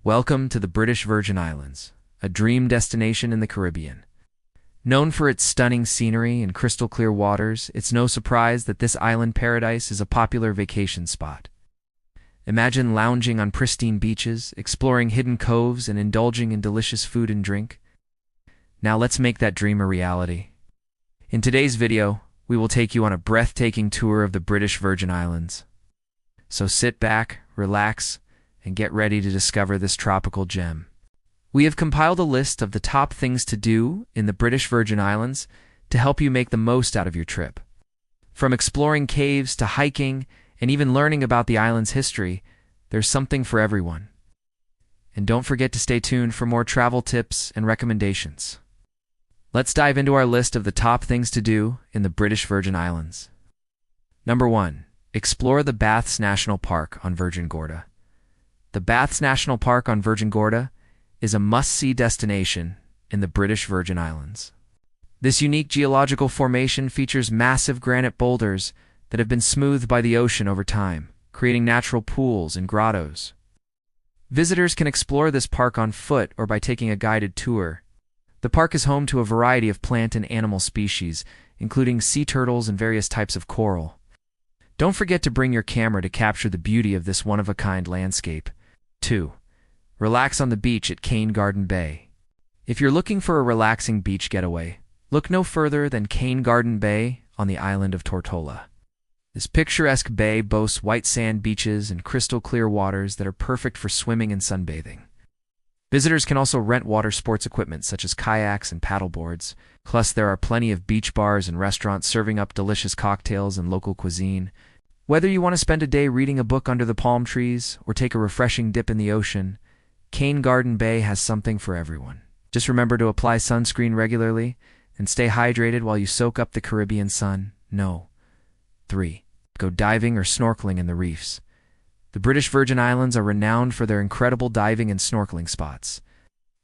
Welcome to the British Virgin Islands, a dream destination in the Caribbean. Known for its stunning scenery and crystal-clear waters, it's no surprise that this island paradise is a popular vacation spot. Imagine lounging on pristine beaches, exploring hidden coves, and indulging in delicious food and drink. Now let's make that dream a reality. In today's video, we will take you on a breathtaking tour of the British Virgin Islands. So sit back, relax, and get ready to discover this tropical gem. We have compiled a list of the top things to do in the British Virgin Islands to help you make the most out of your trip. From exploring caves to hiking and even learning about the island's history, there's something for everyone. And don't forget to stay tuned for more travel tips and recommendations. Let's dive into our list of the top things to do in the British Virgin Islands. Number 1. Explore the Baths National Park on Virgin Gorda. The Baths National Park on Virgin Gorda is a must-see destination in the British Virgin Islands. This unique geological formation features massive granite boulders that have been smoothed by the ocean over time, creating natural pools and grottos. Visitors can explore this park on foot or by taking a guided tour. The park is home to a variety of plant and animal species, including sea turtles and various types of coral. Don't forget to bring your camera to capture the beauty of this one-of-a-kind landscape. 2. Relax on the beach at Cane Garden Bay. If you're looking for a relaxing beach getaway, look no further than Cane Garden Bay on the island of Tortola. This picturesque bay boasts white sand beaches and crystal-clear waters that are perfect for swimming and sunbathing. Visitors can also rent water sports equipment such as kayaks and paddleboards. Plus, there are plenty of beach bars and restaurants serving up delicious cocktails and local cuisine. Whether you want to spend a day reading a book under the palm trees or take a refreshing dip in the ocean, Cane Garden Bay has something for everyone. Just remember to apply sunscreen regularly and stay hydrated while you soak up the Caribbean sun. 3. Go diving or snorkeling in the reefs. The British Virgin Islands are renowned for their incredible diving and snorkeling spots.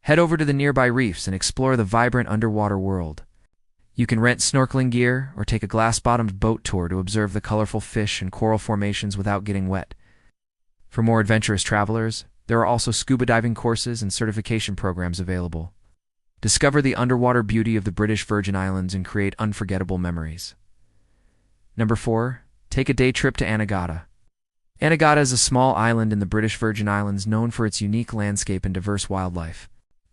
Head over to the nearby reefs and explore the vibrant underwater world. You can rent snorkeling gear or take a glass-bottomed boat tour to observe the colorful fish and coral formations without getting wet. For more adventurous travelers, there are also scuba diving courses and certification programs available. Discover the underwater beauty of the British Virgin Islands and create unforgettable memories. Number 4. Take a day trip to Anegada. Anegada is a small island in the British Virgin Islands known for its unique landscape and diverse wildlife.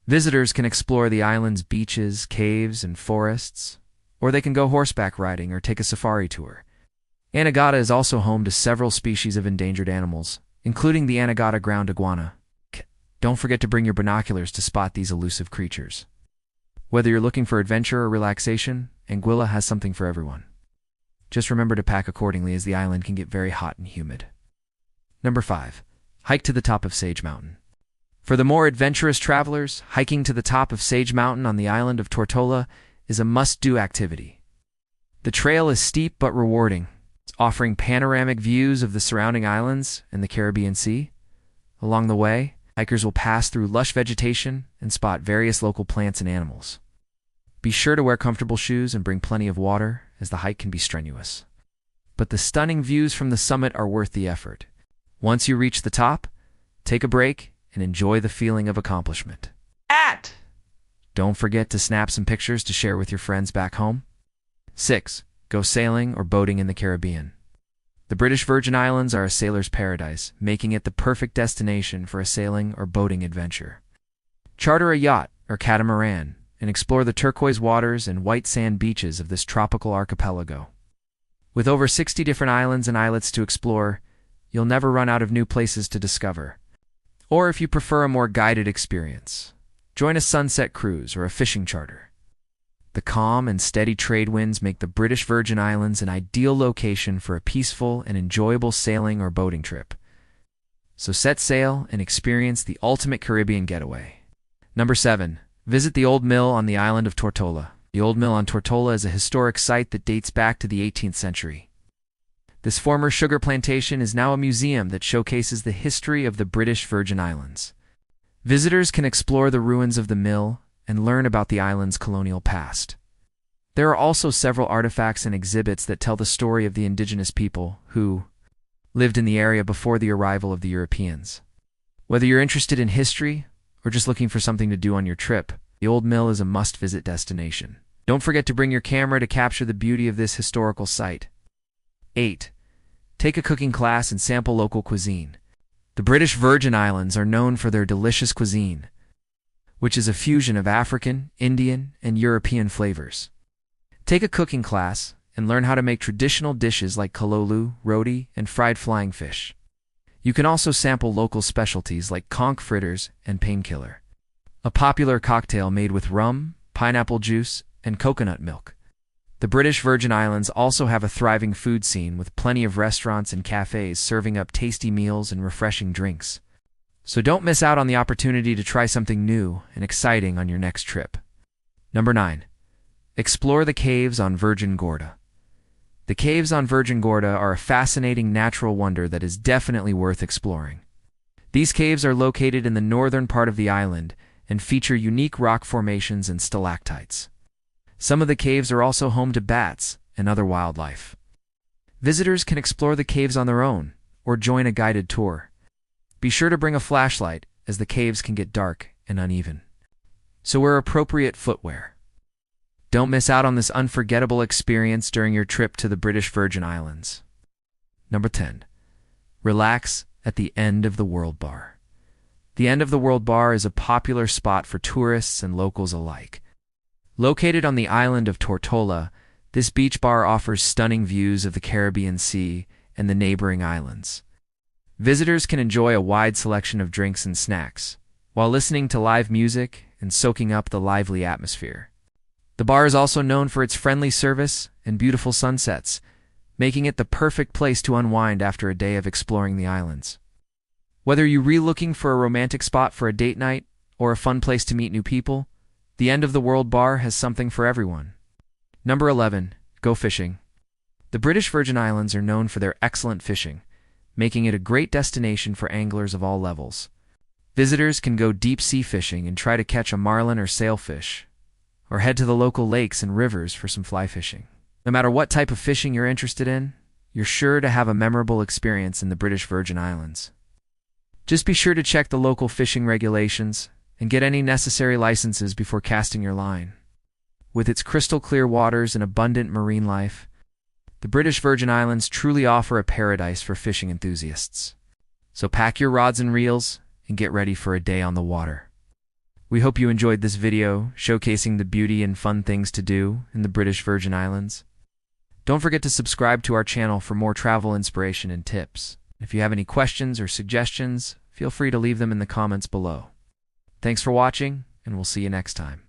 Visitors can explore the island's beaches, caves, and forests, or they can go horseback riding or take a safari tour. Anegada is also home to several species of endangered animals, including the Anegada ground iguana. Don't forget to bring your binoculars to spot these elusive creatures. Whether you're looking for adventure or relaxation, Anguilla has something for everyone. Just remember to pack accordingly as the island can get very hot and humid. Number 5. Hike to the top of Sage Mountain. For the more adventurous travelers, hiking to the top of Sage Mountain on the island of Tortola is a must-do activity. The trail is steep but rewarding, offering panoramic views of the surrounding islands and the Caribbean Sea. Along the way, hikers will pass through lush vegetation and spot various local plants and animals. Be sure to wear comfortable shoes and bring plenty of water, as the hike can be strenuous. But the stunning views from the summit are worth the effort. Once you reach the top, take a break and enjoy the feeling of accomplishment. Don't forget to snap some pictures to share with your friends back home. 6. Go sailing or boating in the Caribbean. The British Virgin Islands are a sailor's paradise, making it the perfect destination for a sailing or boating adventure. Charter a yacht or catamaran and explore the turquoise waters and white sand beaches of this tropical archipelago. With over 60 different islands and islets to explore, you'll never run out of new places to discover. Or if you prefer a more guided experience, join a sunset cruise or a fishing charter. The calm and steady trade winds make the British Virgin Islands an ideal location for a peaceful and enjoyable sailing or boating trip. So set sail and experience the ultimate Caribbean getaway. Number 7. Visit the Old Mill on the island of Tortola. The Old Mill on Tortola is a historic site that dates back to the 18th century. This former sugar plantation is now a museum that showcases the history of the British Virgin Islands. Visitors can explore the ruins of the mill and learn about the island's colonial past. There are also several artifacts and exhibits that tell the story of the indigenous people who lived in the area before the arrival of the Europeans. Whether you're interested in history or just looking for something to do on your trip, the Old Mill is a must-visit destination. Don't forget to bring your camera to capture the beauty of this historical site. 8. Take a cooking class and sample local cuisine. The British Virgin Islands are known for their delicious cuisine, which is a fusion of African, Indian, and European flavors. Take a cooking class and learn how to make traditional dishes like kalolu, roti, and fried flying fish. You can also sample local specialties like conch fritters and painkiller, a popular cocktail made with rum, pineapple juice, and coconut milk. The British Virgin Islands also have a thriving food scene with plenty of restaurants and cafes serving up tasty meals and refreshing drinks. So don't miss out on the opportunity to try something new and exciting on your next trip. Number 9. Explore the caves on Virgin Gorda. The caves on Virgin Gorda are a fascinating natural wonder that is definitely worth exploring. These caves are located in the northern part of the island and feature unique rock formations and stalactites. Some of the caves are also home to bats and other wildlife. Visitors can explore the caves on their own or join a guided tour. Be sure to bring a flashlight, as the caves can get dark and uneven. So wear appropriate footwear. Don't miss out on this unforgettable experience during your trip to the British Virgin Islands. Number 10. Relax at the End of the World Bar. The End of the World Bar is a popular spot for tourists and locals alike. Located on the island of Tortola, this beach bar offers stunning views of the Caribbean Sea and the neighboring islands. Visitors can enjoy a wide selection of drinks and snacks, while listening to live music and soaking up the lively atmosphere. The bar is also known for its friendly service and beautiful sunsets, making it the perfect place to unwind after a day of exploring the islands. Whether you're looking for a romantic spot for a date night or a fun place to meet new people, the End of the World Bar has something for everyone. Number 11. Go fishing. The British Virgin Islands are known for their excellent fishing, making it a great destination for anglers of all levels. Visitors can go deep-sea fishing and try to catch a marlin or sailfish, or head to the local lakes and rivers for some fly fishing. No matter what type of fishing you're interested in, you're sure to have a memorable experience in the British Virgin Islands. Just be sure to check the local fishing regulations and get any necessary licenses before casting your line. With its crystal-clear waters and abundant marine life, the British Virgin Islands truly offer a paradise for fishing enthusiasts. So pack your rods and reels and get ready for a day on the water. We hope you enjoyed this video showcasing the beauty and fun things to do in the British Virgin Islands. Don't forget to subscribe to our channel for more travel inspiration and tips. If you have any questions or suggestions, feel free to leave them in the comments below. Thanks for watching, and we'll see you next time.